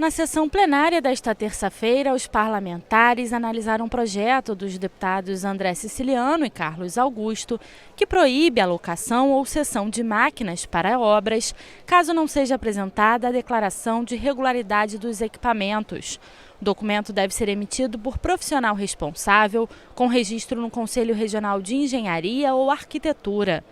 Na sessão plenária desta terça-feira, os parlamentares analisaram um projeto dos deputados André Siciliano e Carlos Augusto, que proíbe a locação ou cessão de máquinas para obras, caso não seja apresentada a declaração de regularidade dos equipamentos. O documento deve ser emitido por profissional responsável, com registro no Conselho Regional de Engenharia ou Arquitetura.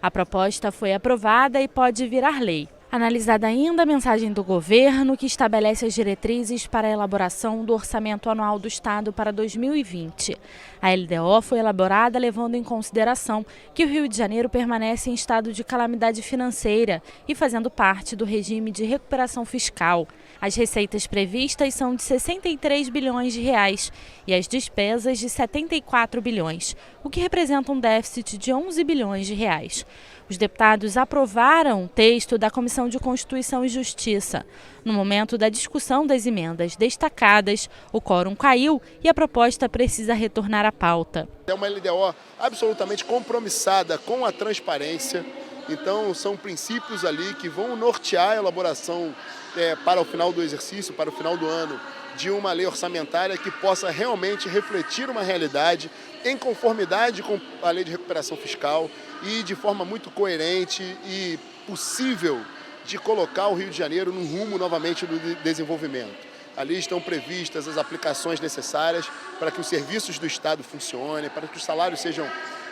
A proposta foi aprovada e pode virar lei. Analisada ainda a mensagem do governo, que estabelece as diretrizes para a elaboração do Orçamento Anual do Estado para 2020. A LDO foi elaborada levando em consideração que o Rio de Janeiro permanece em estado de calamidade financeira e fazendo parte do regime de recuperação fiscal. As receitas previstas são de 63 bilhões de reais e as despesas de 74 bilhões, o que representa um déficit de 11 bilhões de reais. Os deputados aprovaram o texto da Comissão de Constituição e Justiça. No momento da discussão das emendas destacadas, o quórum caiu e a proposta precisa retornar à pauta. É uma LDO absolutamente compromissada com a transparência, então são princípios ali que vão nortear a elaboração para o final do exercício, para o final do ano, de uma lei orçamentária que possa realmente refletir uma realidade em conformidade com a lei de recuperação fiscal e de forma muito coerente e possível de colocar o Rio de Janeiro no rumo novamente do desenvolvimento. Ali estão previstas as aplicações necessárias para que os serviços do Estado funcionem, para que os salários sejam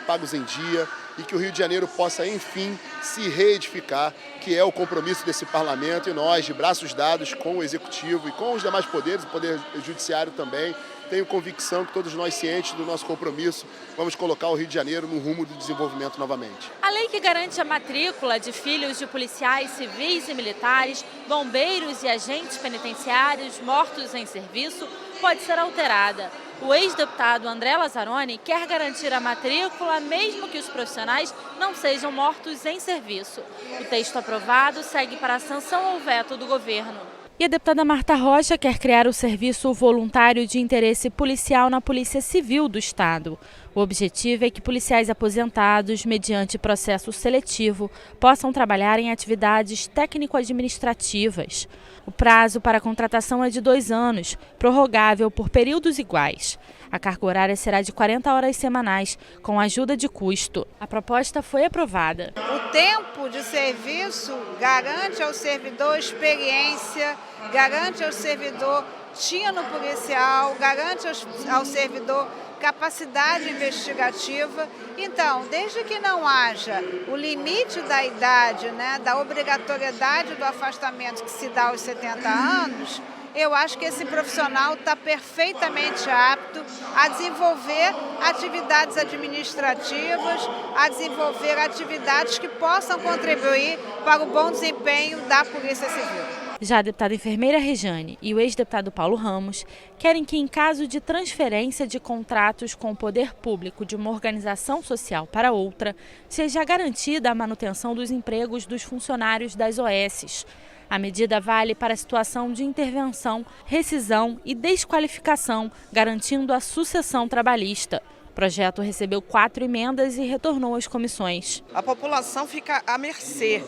pagos em dia e que o Rio de Janeiro possa, enfim, se reedificar, que é o compromisso desse parlamento e nós, de braços dados com o Executivo e com os demais poderes, o Poder Judiciário também, tenho convicção que todos nós, cientes do nosso compromisso, vamos colocar o Rio de Janeiro no rumo do desenvolvimento novamente. A lei que garante a matrícula de filhos de policiais civis e militares, bombeiros e agentes penitenciários mortos em serviço pode ser alterada. O ex-deputado André Lazzaroni quer garantir a matrícula mesmo que os profissionais não sejam mortos em serviço. O texto aprovado segue para a sanção ou veto do governo. E a deputada Marta Rocha quer criar o Serviço Voluntário de Interesse Policial na Polícia Civil do Estado. O objetivo é que policiais aposentados, mediante processo seletivo, possam trabalhar em atividades técnico-administrativas. O prazo para a contratação é de 2 anos, prorrogável por períodos iguais. A carga horária será de 40 horas semanais, com ajuda de custo. A proposta foi aprovada. O tempo de serviço garante ao servidor experiência, garante ao servidor tino policial, garante ao servidor capacidade investigativa. Então, desde que não haja o limite da idade, da obrigatoriedade do afastamento que se dá aos 70 anos, eu acho que esse profissional está perfeitamente apto a desenvolver atividades administrativas, a desenvolver atividades que possam contribuir para o bom desempenho da Polícia Civil. Já a deputada enfermeira Rejane e o ex-deputado Paulo Ramos querem que, em caso de transferência de contratos com o poder público de uma organização social para outra, seja garantida a manutenção dos empregos dos funcionários das OSs. A medida vale para a situação de intervenção, rescisão e desqualificação, garantindo a sucessão trabalhista. O projeto recebeu 4 emendas e retornou às comissões. A população fica à mercê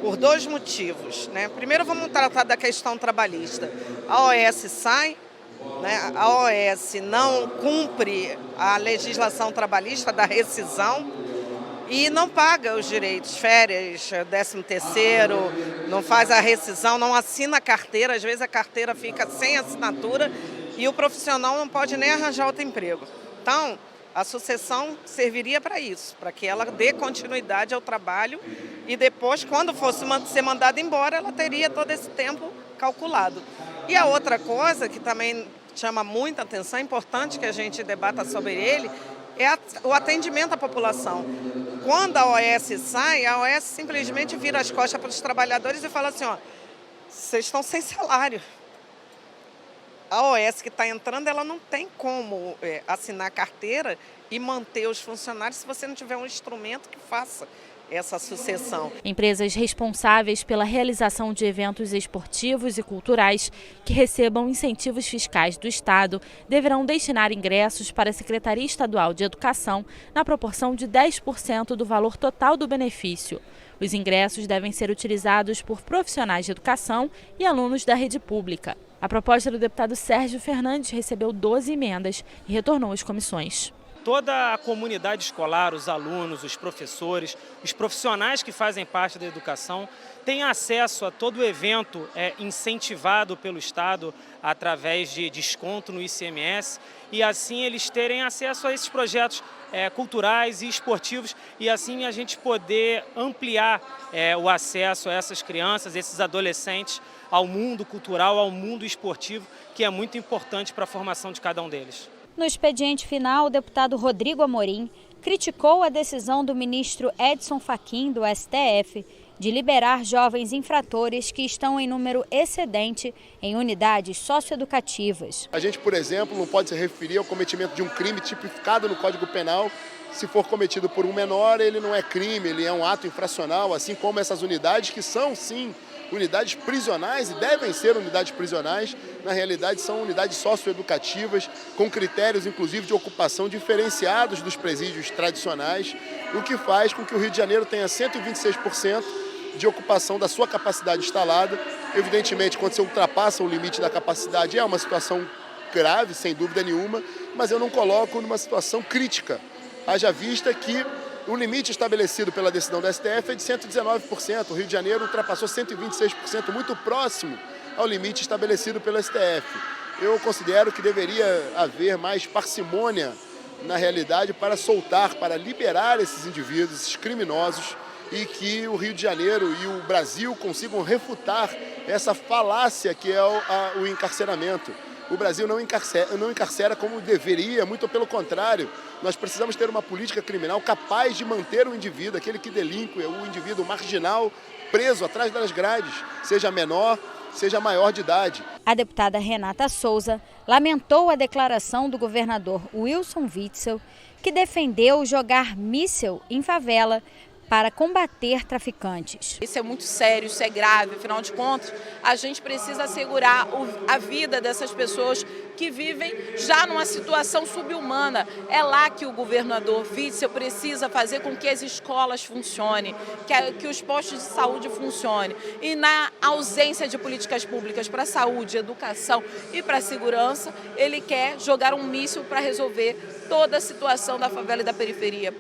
por 2 motivos. Primeiro, vamos tratar da questão trabalhista. A OS sai, a OS não cumpre a legislação trabalhista da rescisão e não paga os direitos, férias, 13º, não faz a rescisão, não assina a carteira, às vezes a carteira fica sem assinatura e o profissional não pode nem arranjar outro emprego. Então, a sucessão serviria para isso, para que ela dê continuidade ao trabalho e depois, quando fosse ser mandada embora, ela teria todo esse tempo calculado. E a outra coisa que também chama muita atenção, é importante que a gente debata sobre ele, é o atendimento à população. Quando a OS sai, a OS simplesmente vira as costas para os trabalhadores e fala assim, vocês estão sem salário. A OS que está entrando, ela não tem como assinar carteira e manter os funcionários se você não tiver um instrumento que faça essa sucessão. Empresas responsáveis pela realização de eventos esportivos e culturais que recebam incentivos fiscais do Estado deverão destinar ingressos para a Secretaria Estadual de Educação na proporção de 10% do valor total do benefício. Os ingressos devem ser utilizados por profissionais de educação e alunos da rede pública. A proposta do deputado Sérgio Fernandes recebeu 12 emendas e retornou às comissões. Toda a comunidade escolar, os alunos, os professores, os profissionais que fazem parte da educação têm acesso a todo o evento incentivado pelo Estado através de desconto no ICMS e assim eles terem acesso a esses projetos culturais e esportivos e assim a gente poder ampliar o acesso a essas crianças, esses adolescentes ao mundo cultural, ao mundo esportivo, que é muito importante para a formação de cada um deles. No expediente final, o deputado Rodrigo Amorim criticou a decisão do ministro Edson Fachin, do STF, de liberar jovens infratores que estão em número excedente em unidades socioeducativas. A gente, por exemplo, não pode se referir ao cometimento de um crime tipificado no Código Penal. Se for cometido por um menor, ele não é crime, ele é um ato infracional, assim como essas unidades que são, sim, unidades prisionais e devem ser unidades prisionais, na realidade são unidades socioeducativas, com critérios inclusive de ocupação diferenciados dos presídios tradicionais, o que faz com que o Rio de Janeiro tenha 126% de ocupação da sua capacidade instalada. Evidentemente, quando você ultrapassa o limite da capacidade é uma situação grave, sem dúvida nenhuma, mas eu não coloco numa situação crítica, haja vista que o limite estabelecido pela decisão do STF é de 119%. O Rio de Janeiro ultrapassou 126%, muito próximo ao limite estabelecido pelo STF. Eu considero que deveria haver mais parcimônia, na realidade, para soltar, para liberar esses indivíduos, esses criminosos, e que o Rio de Janeiro e o Brasil consigam refutar essa falácia que é o encarceramento. O Brasil não encarcera como deveria, muito pelo contrário. Nós precisamos ter uma política criminal capaz de manter o indivíduo, aquele que delinque, o indivíduo marginal, preso atrás das grades, seja menor, seja maior de idade. A deputada Renata Souza lamentou a declaração do governador Wilson Witzel, que defendeu jogar míssil em favela para combater traficantes. Isso é muito sério, isso é grave, afinal de contas, a gente precisa assegurar a vida dessas pessoas que vivem já numa situação subhumana. É lá que o governador Witzel precisa fazer com que as escolas funcionem, que os postos de saúde funcionem. E na ausência de políticas públicas para a saúde, educação e para a segurança, ele quer jogar um míssil para resolver toda a situação da favela e da periferia.